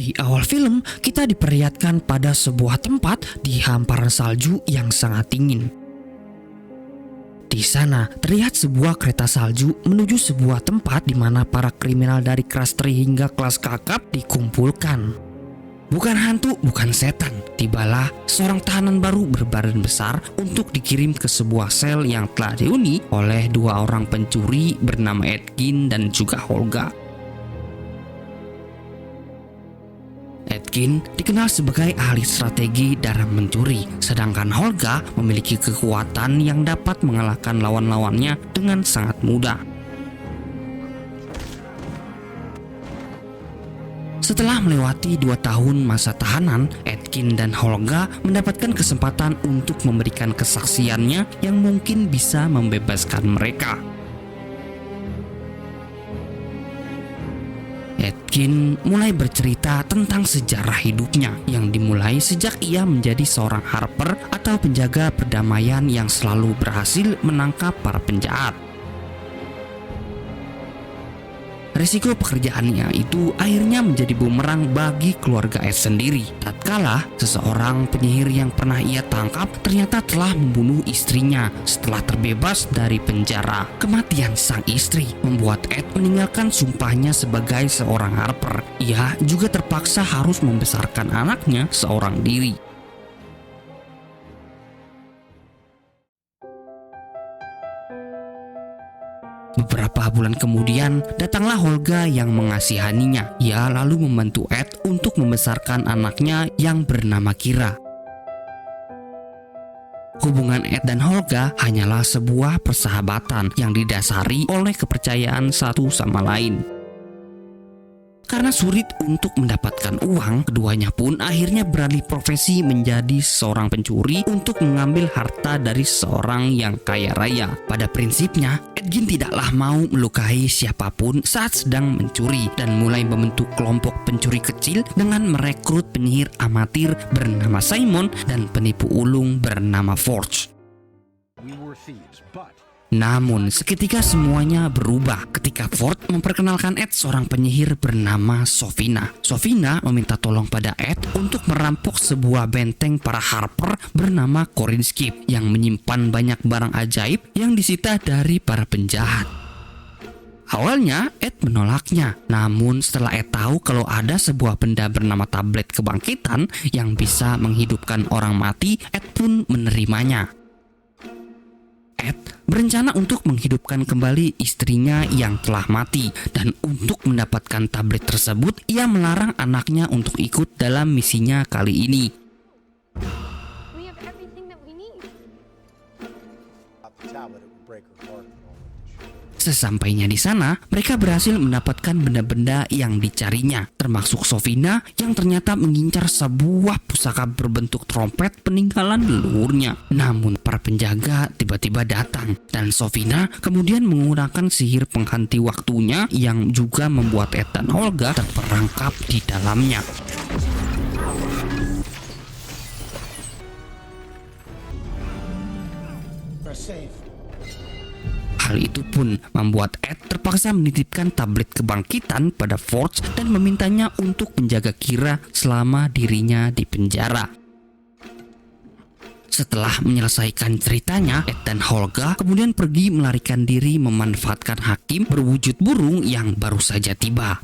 Di awal film, kita diperlihatkan pada sebuah tempat di hamparan salju yang sangat dingin. Di sana, terlihat sebuah kereta salju menuju sebuah tempat di mana para kriminal dari kelas tri hingga kelas kakap dikumpulkan. Bukan hantu, bukan setan. Tibalah seorang tahanan baru berbadan besar untuk dikirim ke sebuah sel yang telah dihuni oleh dua orang pencuri bernama Edkin dan juga Holga. Edkin dikenal sebagai ahli strategi dalam mencuri, sedangkan Holga memiliki kekuatan yang dapat mengalahkan lawan-lawannya dengan sangat mudah. Setelah melewati 2 tahun masa tahanan, Edkin dan Holga mendapatkan kesempatan untuk memberikan kesaksiannya yang mungkin bisa membebaskan mereka. Edkin mulai bercerita tentang sejarah hidupnya yang dimulai sejak ia menjadi seorang harper atau penjaga perdamaian yang selalu berhasil menangkap para penjahat. Resiko pekerjaannya itu akhirnya menjadi bumerang bagi keluarga Ed sendiri. Tatkala seseorang penyihir yang pernah ia tangkap ternyata telah membunuh istrinya setelah terbebas dari penjara. Kematian sang istri membuat Ed meninggalkan sumpahnya sebagai seorang harper. Ia juga terpaksa harus membesarkan anaknya seorang diri. Beberapa bulan kemudian, datanglah Holga yang mengasihaninya. Ia lalu membantu Ed untuk membesarkan anaknya yang bernama Kira. Hubungan Ed dan Holga hanyalah sebuah persahabatan yang didasari oleh kepercayaan satu sama lain. Karena sulit untuk mendapatkan uang, keduanya pun akhirnya beralih profesi menjadi seorang pencuri untuk mengambil harta dari seorang yang kaya raya. Pada prinsipnya, Edkin tidaklah mau melukai siapapun saat sedang mencuri dan mulai membentuk kelompok pencuri kecil dengan merekrut penyihir amatir bernama Simon dan penipu ulung bernama Forge. Namun seketika semuanya berubah ketika Ford memperkenalkan Ed seorang penyihir bernama Sofina. Sofina meminta tolong pada Ed untuk merampok sebuah benteng para harper bernama Korinskip yang menyimpan banyak barang ajaib yang disita dari para penjahat. Awalnya Ed menolaknya, namun setelah Ed tahu kalau ada sebuah benda bernama tablet kebangkitan yang bisa menghidupkan orang mati, Ed pun menerimanya. Ed berencana untuk menghidupkan kembali istrinya yang telah mati, dan untuk mendapatkan tablet tersebut ia melarang anaknya untuk ikut dalam misinya kali ini. Sesampainya di sana, mereka berhasil mendapatkan benda-benda yang dicarinya, termasuk Sofina yang ternyata mengincar sebuah pusaka berbentuk trompet peninggalan leluhurnya. Namun para penjaga tiba-tiba datang, dan Sofina kemudian menggunakan sihir penghenti waktunya yang juga membuat Ed dan Holga terperangkap di dalamnya. Hal itu pun membuat Ed terpaksa menitipkan tablet kebangkitan pada Forge dan memintanya untuk menjaga Kira selama dirinya di penjara. Setelah menyelesaikan ceritanya, Ed dan Holga kemudian pergi melarikan diri memanfaatkan hakim berwujud burung yang baru saja tiba.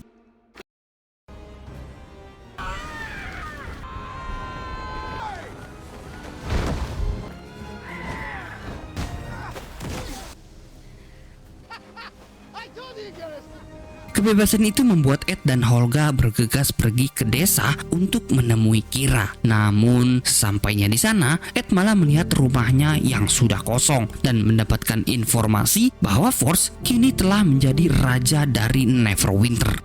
Kebebasan itu membuat Ed dan Holga bergegas pergi ke desa untuk menemui Kira. Namun sesampainya di sana, Ed malah melihat rumahnya yang sudah kosong dan mendapatkan informasi bahwa Force kini telah menjadi raja dari Neverwinter.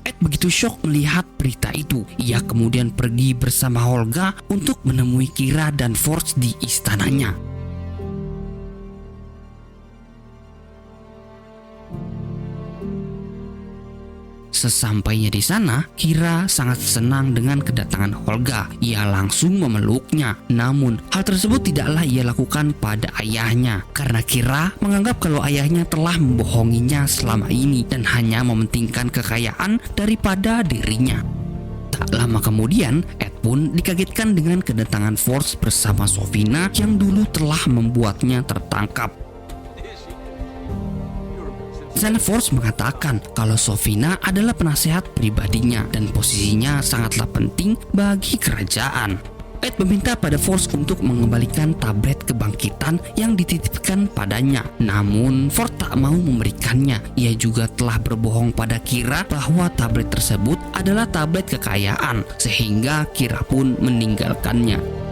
Ed begitu syok melihat berita itu. Ia kemudian pergi bersama Holga untuk menemui Kira dan Force di istananya. Sesampainya di sana, Kira sangat senang dengan kedatangan Holga. Ia langsung memeluknya. Namun, hal tersebut tidaklah ia lakukan pada ayahnya, karena Kira menganggap kalau ayahnya telah membohonginya selama ini dan hanya mementingkan kekayaan daripada dirinya. Tak lama kemudian, Ed pun dikagetkan dengan kedatangan Force bersama Sofina yang dulu telah membuatnya tertangkap. Di sana Force mengatakan kalau Sofina adalah penasehat pribadinya dan posisinya sangatlah penting bagi kerajaan. Ed meminta pada Force untuk mengembalikan tablet kebangkitan yang dititipkan padanya. Namun Force tak mau memberikannya. Ia juga telah berbohong pada Kira bahwa tablet tersebut adalah tablet kekayaan, sehingga Kira pun meninggalkannya.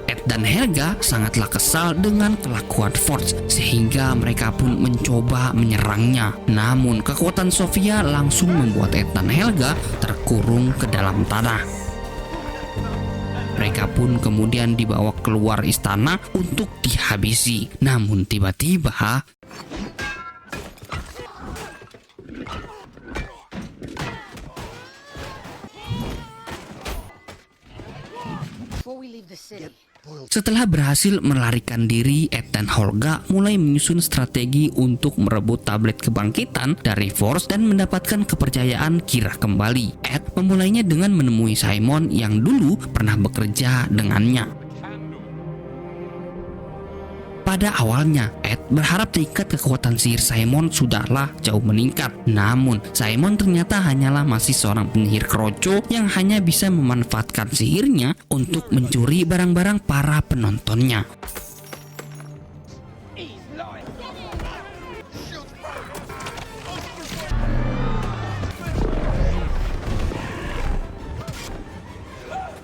Ed dan Helga sangatlah kesal dengan kelakuan Force, sehingga mereka pun mencoba menyerangnya. Namun kekuatan Sofia langsung membuat Ed dan Helga terkurung ke dalam tanah. Mereka pun kemudian dibawa keluar istana untuk dihabisi. Namun tiba-tiba setelah berhasil melarikan diri, Ed dan Holga mulai menyusun strategi untuk merebut tablet kebangkitan dari Force dan mendapatkan kepercayaan Kira kembali. Ed memulainya dengan menemui Simon yang dulu pernah bekerja dengannya. Pada awalnya, Ed berharap tingkat kekuatan sihir Simon sudahlah jauh meningkat. Namun, Simon ternyata hanyalah masih seorang penyihir kroco yang hanya bisa memanfaatkan sihirnya untuk mencuri barang-barang para penontonnya.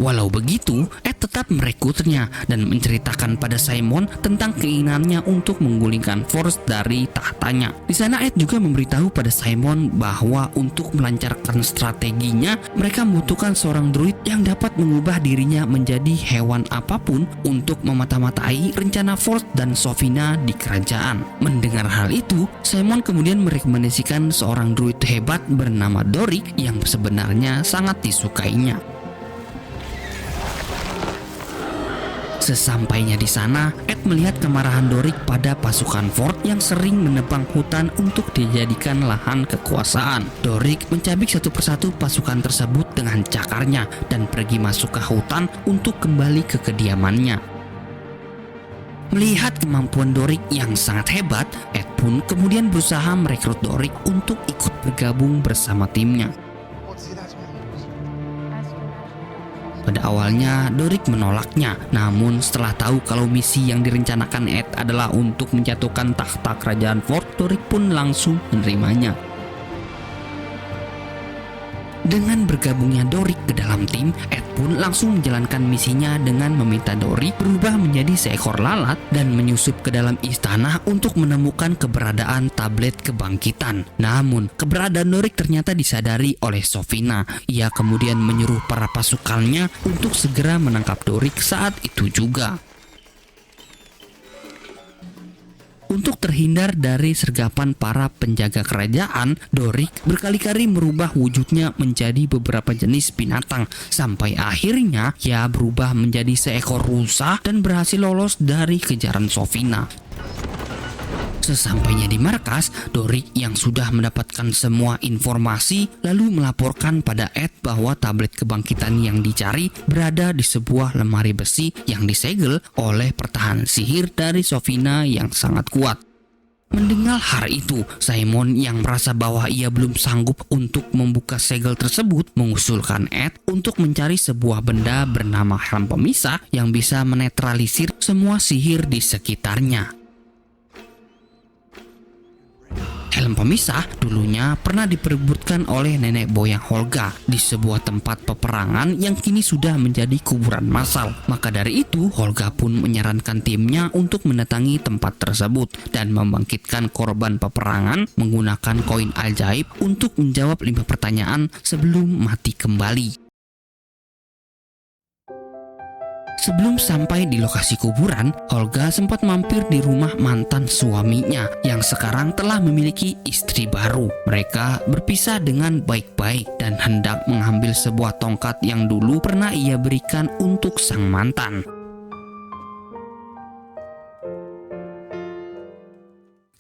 Walau begitu, Ed tetap merekrutnya dan menceritakan pada Simon tentang keinginannya untuk menggulingkan Force dari tahtanya. Di sana Ed juga memberitahu pada Simon bahwa untuk melancarkan strateginya, mereka membutuhkan seorang druid yang dapat mengubah dirinya menjadi hewan apapun untuk memata-matai rencana Force dan Sofina di kerajaan. Mendengar hal itu, Simon kemudian merekomendasikan seorang druid hebat bernama Doric yang sebenarnya sangat disukainya. Sesampainya di sana, Ed melihat kemarahan Doric pada pasukan Ford yang sering menebang hutan untuk dijadikan lahan kekuasaan. Doric mencabik satu persatu pasukan tersebut dengan cakarnya dan pergi masuk ke hutan untuk kembali ke kediamannya. Melihat kemampuan Doric yang sangat hebat, Ed pun kemudian berusaha merekrut Doric untuk ikut bergabung bersama timnya. Pada awalnya Doric menolaknya, namun setelah tahu kalau misi yang direncanakan Ed adalah untuk menjatuhkan tahta kerajaan Ford, Doric pun langsung menerimanya. Dengan bergabungnya Doric ke dalam tim, Ed pun langsung menjalankan misinya dengan meminta Doric berubah menjadi seekor lalat dan menyusup ke dalam istana untuk menemukan keberadaan tablet kebangkitan. Namun, keberadaan Doric ternyata disadari oleh Sofina. Ia kemudian menyuruh para pasukannya untuk segera menangkap Doric saat itu juga. Untuk terhindar dari sergapan para penjaga kerajaan, Doric berkali-kali merubah wujudnya menjadi beberapa jenis binatang sampai akhirnya ia berubah menjadi seekor rusa dan berhasil lolos dari kejaran Sofina. Sesampainya di markas, Doric yang sudah mendapatkan semua informasi lalu melaporkan pada Ed bahwa tablet kebangkitan yang dicari berada di sebuah lemari besi yang disegel oleh pertahanan sihir dari Sofina yang sangat kuat. Mendengar hal itu, Simon yang merasa bahwa ia belum sanggup untuk membuka segel tersebut mengusulkan Ed untuk mencari sebuah benda bernama helm pemisah yang bisa menetralisir semua sihir di sekitarnya. Helm pemisah dulunya pernah diperebutkan oleh nenek moyang Holga di sebuah tempat peperangan yang kini sudah menjadi kuburan massal. Maka dari itu, Holga pun menyarankan timnya untuk mendatangi tempat tersebut dan membangkitkan korban peperangan menggunakan koin ajaib untuk menjawab 5 pertanyaan sebelum mati kembali. Sebelum sampai di lokasi kuburan, Olga sempat mampir di rumah mantan suaminya yang sekarang telah memiliki istri baru. Mereka berpisah dengan baik-baik dan hendak mengambil sebuah tongkat yang dulu pernah ia berikan untuk sang mantan.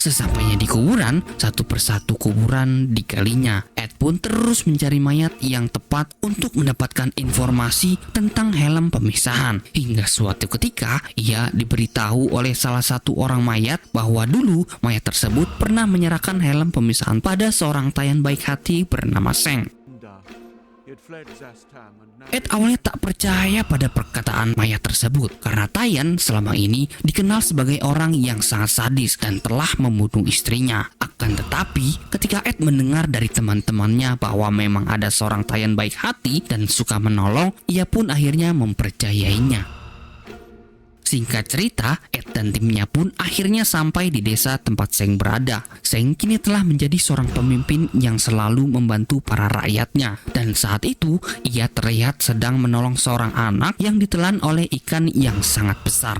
Sesampainya di kuburan, satu persatu kuburan digalinya. Ed pun terus mencari mayat yang tepat untuk mendapatkan informasi tentang helm pemisahan. Hingga suatu ketika, ia diberitahu oleh salah satu orang mayat bahwa dulu mayat tersebut pernah menyerahkan helm pemisahan pada seorang tayan baik hati bernama Seng. Ed awalnya tak percaya pada perkataan mayat tersebut karena Tayan selama ini dikenal sebagai orang yang sangat sadis dan telah membunuh istrinya. Akan tetapi ketika Ed mendengar dari teman-temannya bahwa memang ada seorang Tayan baik hati dan suka menolong, ia pun akhirnya mempercayainya. Singkat cerita, Ed dan timnya pun akhirnya sampai di desa tempat Seng berada. Seng kini telah menjadi seorang pemimpin yang selalu membantu para rakyatnya. Dan saat itu, ia terlihat sedang menolong seorang anak yang ditelan oleh ikan yang sangat besar.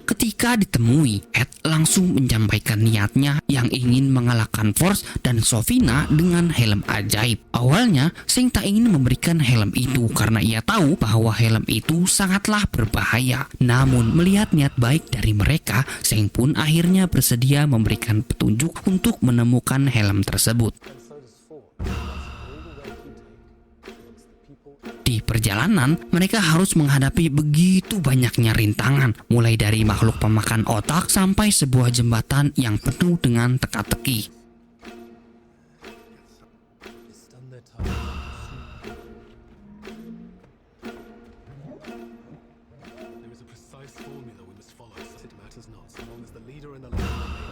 Ketika ditemui, Ed langsung menyampaikan niatnya yang ingin mengalahkan Force dan Sofina dengan helm ajaib. Awalnya, Seng tak ingin memberikan helm itu karena ia tahu bahwa helm itu sangatlah berbahaya. Namun, melihat niat baik dari mereka, Seng pun akhirnya bersedia memberikan petunjuk untuk menemukan helm tersebut. Di perjalanan, mereka harus menghadapi begitu banyaknya rintangan, mulai dari makhluk pemakan otak sampai sebuah jembatan yang penuh dengan teka-teki.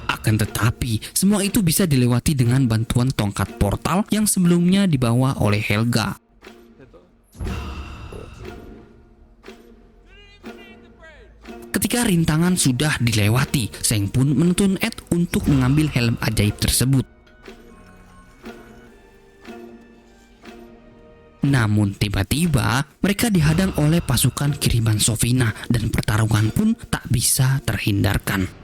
Akan tetapi, semua itu bisa dilewati dengan bantuan tongkat portal yang sebelumnya dibawa oleh Helga. Ketika rintangan sudah dilewati, Seng pun menuntun Ed untuk mengambil helm ajaib tersebut. Namun tiba-tiba mereka dihadang oleh pasukan kiriman Sofina dan pertarungan pun tak bisa terhindarkan.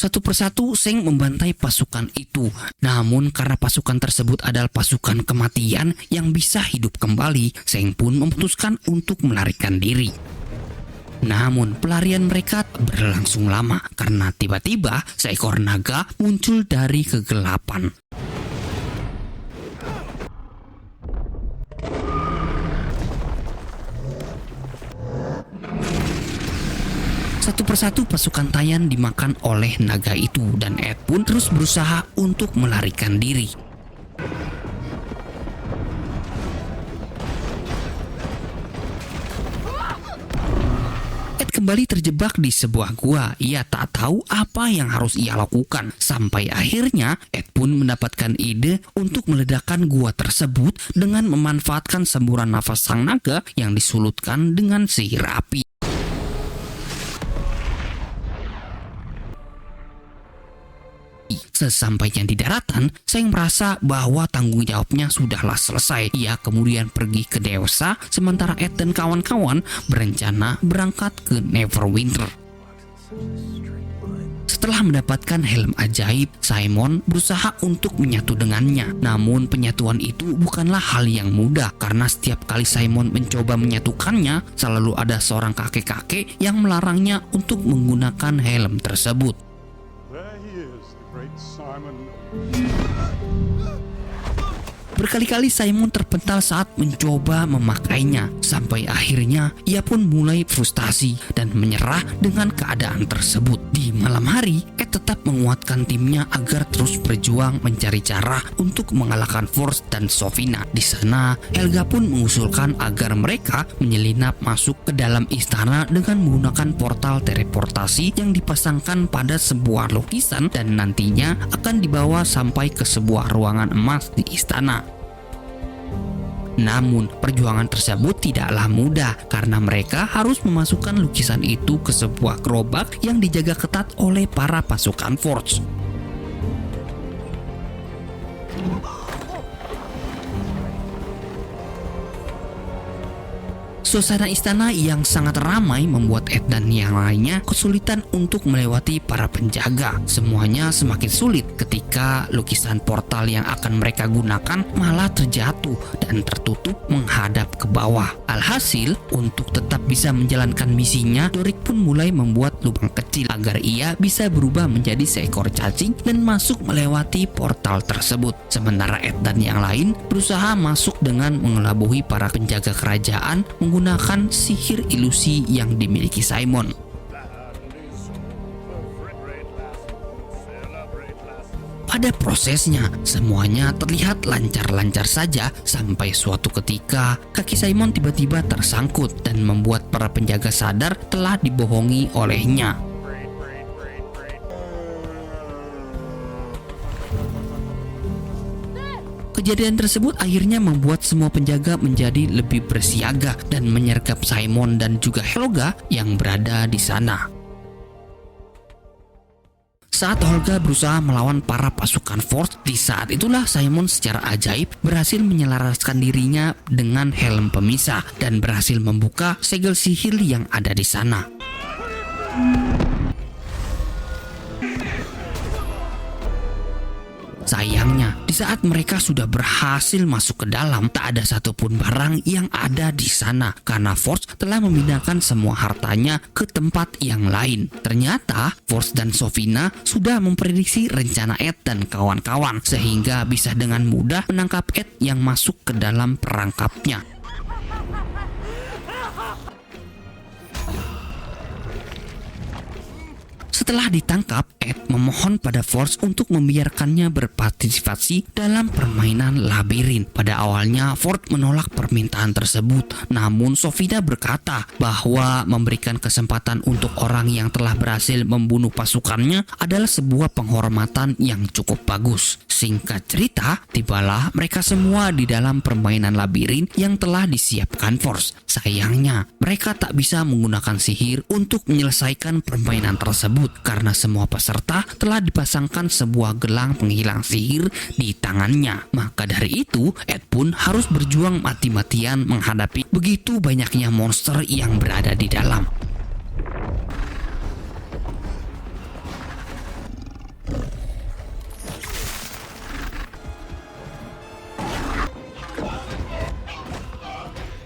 Satu persatu Seng membantai pasukan itu. Namun karena pasukan tersebut adalah pasukan kematian yang bisa hidup kembali, Seng pun memutuskan untuk melarikan diri. Namun pelarian mereka berlangsung lama karena tiba-tiba seekor naga muncul dari kegelapan. Satu persatu pasukan Tayan dimakan oleh naga itu dan Ed pun terus berusaha untuk melarikan diri. Ed kembali terjebak di sebuah gua. Ia tak tahu apa yang harus ia lakukan. Sampai akhirnya Ed pun mendapatkan ide untuk meledakkan gua tersebut dengan memanfaatkan semburan nafas sang naga yang disulutkan dengan sihir api. Sesampainya di daratan, Seng merasa bahwa tanggung jawabnya sudahlah selesai. Ia kemudian pergi ke desa, sementara Ed dan kawan-kawan berencana berangkat ke Neverwinter. Setelah mendapatkan helm ajaib, Simon berusaha untuk menyatu dengannya. Namun penyatuan itu bukanlah hal yang mudah karena setiap kali Simon mencoba menyatukannya, selalu ada seorang kakek-kakek yang melarangnya untuk menggunakan helm tersebut. Berkali-kali Simon terpental saat mencoba memakainya. Sampai akhirnya ia pun mulai frustasi dan menyerah dengan keadaan tersebut. Di malam hari, Ed tetap menguatkan timnya agar terus berjuang mencari cara untuk mengalahkan Force dan Sofina. Di sana, Helga pun mengusulkan agar mereka menyelinap masuk ke dalam istana dengan menggunakan portal teleportasi yang dipasangkan pada sebuah lukisan dan nantinya akan dibawa sampai ke sebuah ruangan emas di istana. Namun, perjuangan tersebut tidaklah mudah karena mereka harus memasukkan lukisan itu ke sebuah gerobak yang dijaga ketat oleh para pasukan Forge. Suasana istana yang sangat ramai membuat Ed dan yang lainnya kesulitan untuk melewati para penjaga. Semuanya semakin sulit ketika lukisan portal yang akan mereka gunakan malah terjatuh dan tertutup menghadap ke bawah. Alhasil, untuk tetap bisa menjalankan misinya, Doric pun mulai membuat lubang kecil agar ia bisa berubah menjadi seekor cacing dan masuk melewati portal tersebut. Sementara Ed dan yang lain berusaha masuk dengan mengelabui para penjaga kerajaan menggunakan sihir ilusi yang dimiliki Simon. Pada prosesnya, semuanya terlihat lancar-lancar saja sampai suatu ketika kaki Simon tiba-tiba tersangkut dan membuat para penjaga sadar telah dibohongi olehnya. Kejadian tersebut akhirnya membuat semua penjaga menjadi lebih bersiaga dan menyergap Simon dan juga Helga yang berada di sana. Saat Helga berusaha melawan para pasukan Forge, di saat itulah Simon secara ajaib berhasil menyelaraskan dirinya dengan helm pemisah dan berhasil membuka segel sihir yang ada di sana. Sayangnya, di saat mereka sudah berhasil masuk ke dalam, tak ada satupun barang yang ada di sana karena Forge telah memindahkan semua hartanya ke tempat yang lain. Ternyata, Forge dan Sofina sudah memprediksi rencana Ed dan kawan-kawan sehingga bisa dengan mudah menangkap Ed yang masuk ke dalam perangkapnya. Setelah ditangkap, Ed memohon pada Forge untuk membiarkannya berpartisipasi dalam permainan labirin. Pada awalnya, Forge menolak permintaan tersebut. Namun, Sofina berkata bahwa memberikan kesempatan untuk orang yang telah berhasil membunuh pasukannya adalah sebuah penghormatan yang cukup bagus. Singkat cerita, tibalah mereka semua di dalam permainan labirin yang telah disiapkan Forge. Sayangnya, mereka tak bisa menggunakan sihir untuk menyelesaikan permainan tersebut karena semua peserta telah dipasangkan sebuah gelang penghilang sihir di tangannya. Maka dari itu, Ed pun harus berjuang mati-matian menghadapi begitu banyaknya monster yang berada di dalam.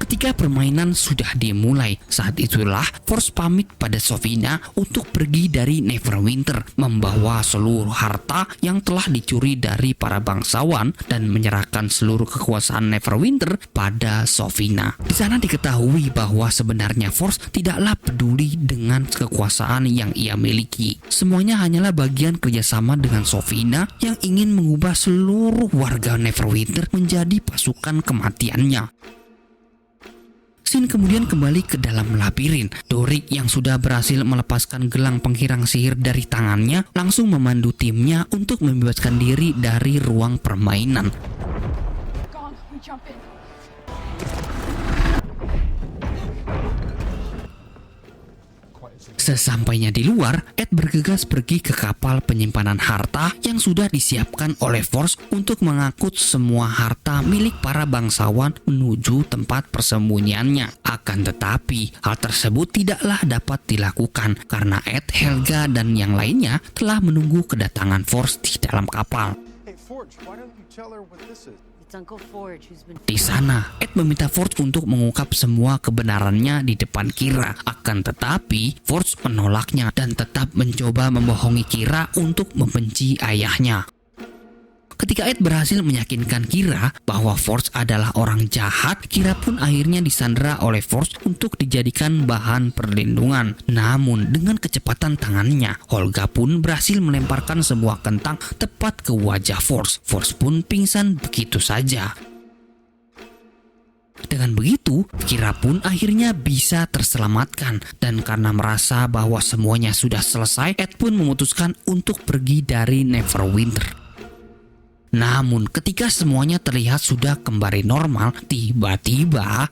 Ketika permainan sudah dimulai, saat itulah Forge pamit pada Sofina untuk pergi dari Neverwinter, membawa seluruh harta yang telah dicuri dari para bangsawan dan menyerahkan seluruh kekuasaan Neverwinter pada Sofina. Di sana diketahui bahwa sebenarnya Forge tidaklah peduli dengan kekuasaan yang ia miliki. Semuanya hanyalah bagian kerjasama dengan Sofina yang ingin mengubah seluruh warga Neverwinter menjadi pasukan kematiannya. Scene kemudian kembali ke dalam labirin. Doric yang sudah berhasil melepaskan gelang penghilang sihir dari tangannya langsung memandu timnya untuk membebaskan diri dari ruang permainan. Sesampainya di luar, Ed bergegas pergi ke kapal penyimpanan harta yang sudah disiapkan oleh Forge untuk mengangkut semua harta milik para bangsawan menuju tempat persembunyiannya. Akan tetapi, hal tersebut tidaklah dapat dilakukan karena Ed, Helga, dan yang lainnya telah menunggu kedatangan Forge di dalam kapal. Hey Forge, why don't you tell her what this is? Di sana, Ed meminta Forge untuk mengungkap semua kebenarannya di depan Kira. Akan tetapi, Forge menolaknya dan tetap mencoba membohongi Kira untuk membenci ayahnya. Ketika Ed berhasil meyakinkan Kira bahwa Forge adalah orang jahat, Kira pun akhirnya disandera oleh Forge untuk dijadikan bahan perlindungan. Namun dengan kecepatan tangannya, Helga pun berhasil melemparkan sebuah kentang tepat ke wajah Forge. Forge pun pingsan begitu saja. Dengan begitu, Kira pun akhirnya bisa terselamatkan. Dan karena merasa bahwa semuanya sudah selesai, Ed pun memutuskan untuk pergi dari Neverwinter. Namun ketika semuanya terlihat sudah kembali normal, tiba-tiba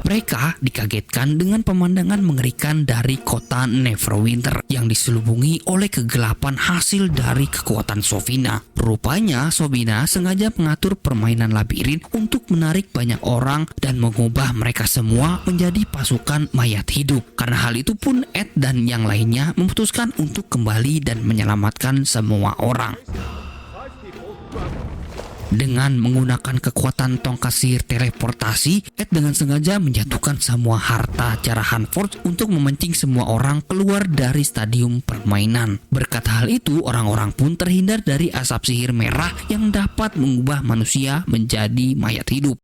mereka dikagetkan dengan pemandangan mengerikan dari kota Neverwinter yang diselubungi oleh kegelapan hasil dari kekuatan Sofina. Rupanya Sofina sengaja mengatur permainan labirin untuk menarik banyak orang dan mengubah mereka semua menjadi pasukan mayat hidup. Karena hal itu pun Ed dan yang lainnya memutuskan untuk kembali dan menyelamatkan semua orang. Dengan menggunakan kekuatan tongkat sihir teleportasi, Ed dengan sengaja menjatuhkan semua harta jarahan Forge untuk memancing semua orang keluar dari stadium permainan. Berkat hal itu, orang-orang pun terhindar dari asap sihir merah yang dapat mengubah manusia menjadi mayat hidup.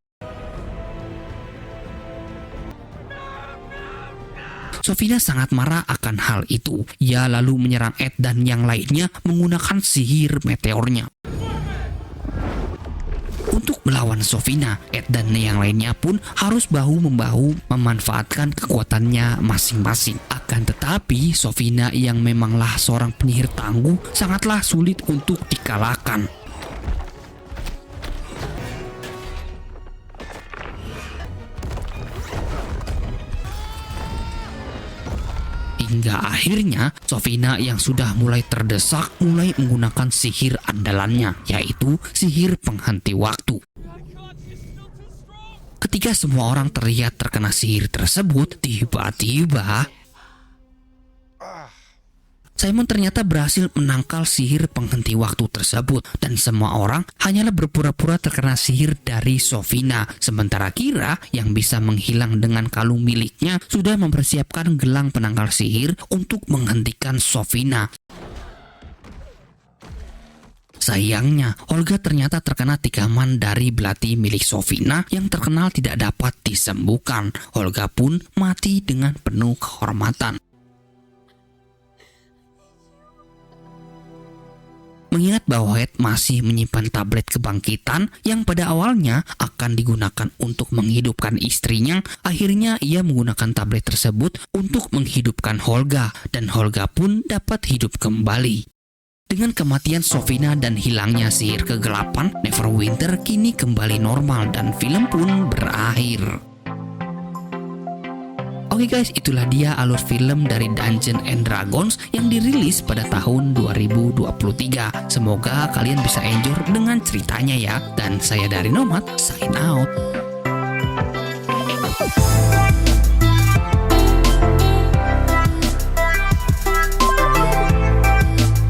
Sofina sangat marah akan hal itu. Ia lalu menyerang Ed dan yang lainnya menggunakan sihir meteornya. Untuk melawan Sofina, Ed dan yang lainnya pun harus bahu-membahu memanfaatkan kekuatannya masing-masing. Akan tetapi, Sofina yang memanglah seorang penyihir tangguh sangatlah sulit untuk dikalahkan. Hingga akhirnya Sofina yang sudah mulai terdesak mulai menggunakan sihir andalannya, yaitu sihir penghenti waktu. Ketika semua orang terlihat terkena sihir tersebut, tiba-tiba Simon ternyata berhasil menangkal sihir penghenti waktu tersebut dan semua orang hanyalah berpura-pura terkena sihir dari Sofina. Sementara Kira yang bisa menghilang dengan kalung miliknya sudah mempersiapkan gelang penangkal sihir untuk menghentikan Sofina. Sayangnya, Olga ternyata terkena tikaman dari belati milik Sofina yang terkenal tidak dapat disembuhkan. Olga pun mati dengan penuh kehormatan. Mengingat bahwa Ed masih menyimpan tablet kebangkitan yang pada awalnya akan digunakan untuk menghidupkan istrinya, akhirnya ia menggunakan tablet tersebut untuk menghidupkan Olga dan Olga pun dapat hidup kembali. Dengan kematian Sofina dan hilangnya sihir kegelapan, Neverwinter kini kembali normal dan film pun berakhir. Oke guys, itulah dia alur film dari Dungeons and Dragons yang dirilis pada tahun 2023. Semoga kalian bisa enjoy dengan ceritanya ya. Dan saya dari Nomad, sign out.